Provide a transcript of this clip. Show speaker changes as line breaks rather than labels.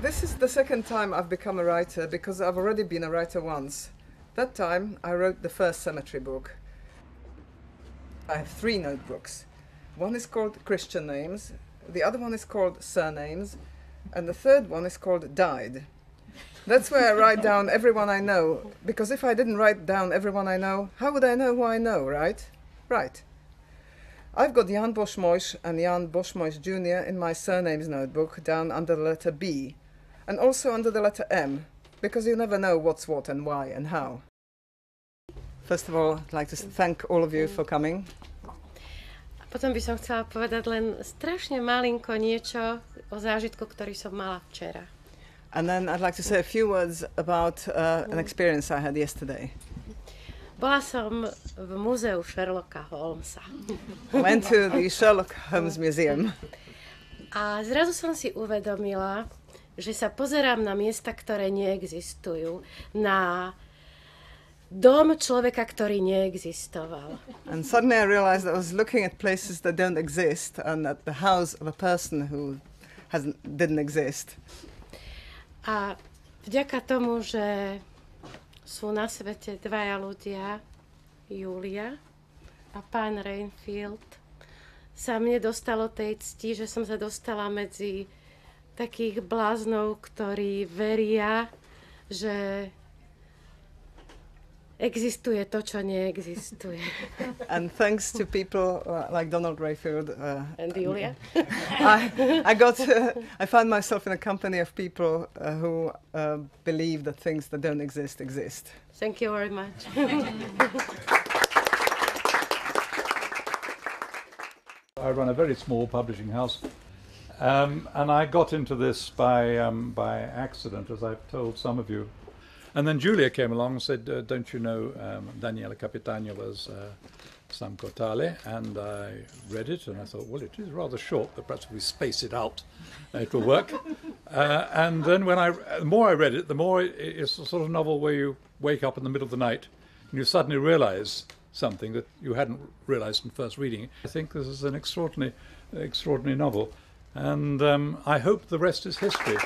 This is the second time I've become a writer because I've already been a writer once. That time I wrote the first cemetery book. I have 3 notebooks. One is called Christian Names, the other one is called Surnames, and the third one is called Died. That's where I write down everyone I know, because if I didn't write down everyone I know, how would I know who I know, right? Right. I've got Jan Boschmoisch and Jan Boschmoisch Jr. in my surnames notebook down under the letter B, and also under the letter M, because you never know what's what and why and how. First of all, I'd like to thank all of you for coming.
Potom by som chcela povedať len strašne malinko niečo o zážitku, ktorý som mala včera.
And then I'd like to say a few words about an experience I had yesterday.
Bola som v múzeu Sherlocka Holmesa.
I went to the Sherlock Holmes Museum.
A zrazu som si uvedomila, že sa pozerám na miesta, ktoré neexistujú, na dom človeka, ktorý neexistoval.
And suddenly I realized I was looking at places that don't exist and at the house of a person who didn't exist.
A vďaka tomu, že sú na svete 2 ľudia, Julia a pán Rainfield, sa mne dostalo tej cti, že som sa dostala medzi takých bláznov, ktorí veria, že existuje to, čo neexistuje.
And thanks to people like Donald Rayfield
and Julia,
I found myself in a company of people who believe that things that don't exist exist.
Thank you very much.
I run a very small publishing house, and I got into this by accident, as I've told some of you. And then Julia came along and said, don't you know Daniela Capitaniola's Samko Tále? And I read it and I thought, well, it is rather short, but perhaps if we space it out, it will work. And then the more I read it, the more it's a sort of novel where you wake up in the middle of the night and you suddenly realize something that you hadn't realized in first reading it. I think this is an extraordinary novel. And I hope the rest is history.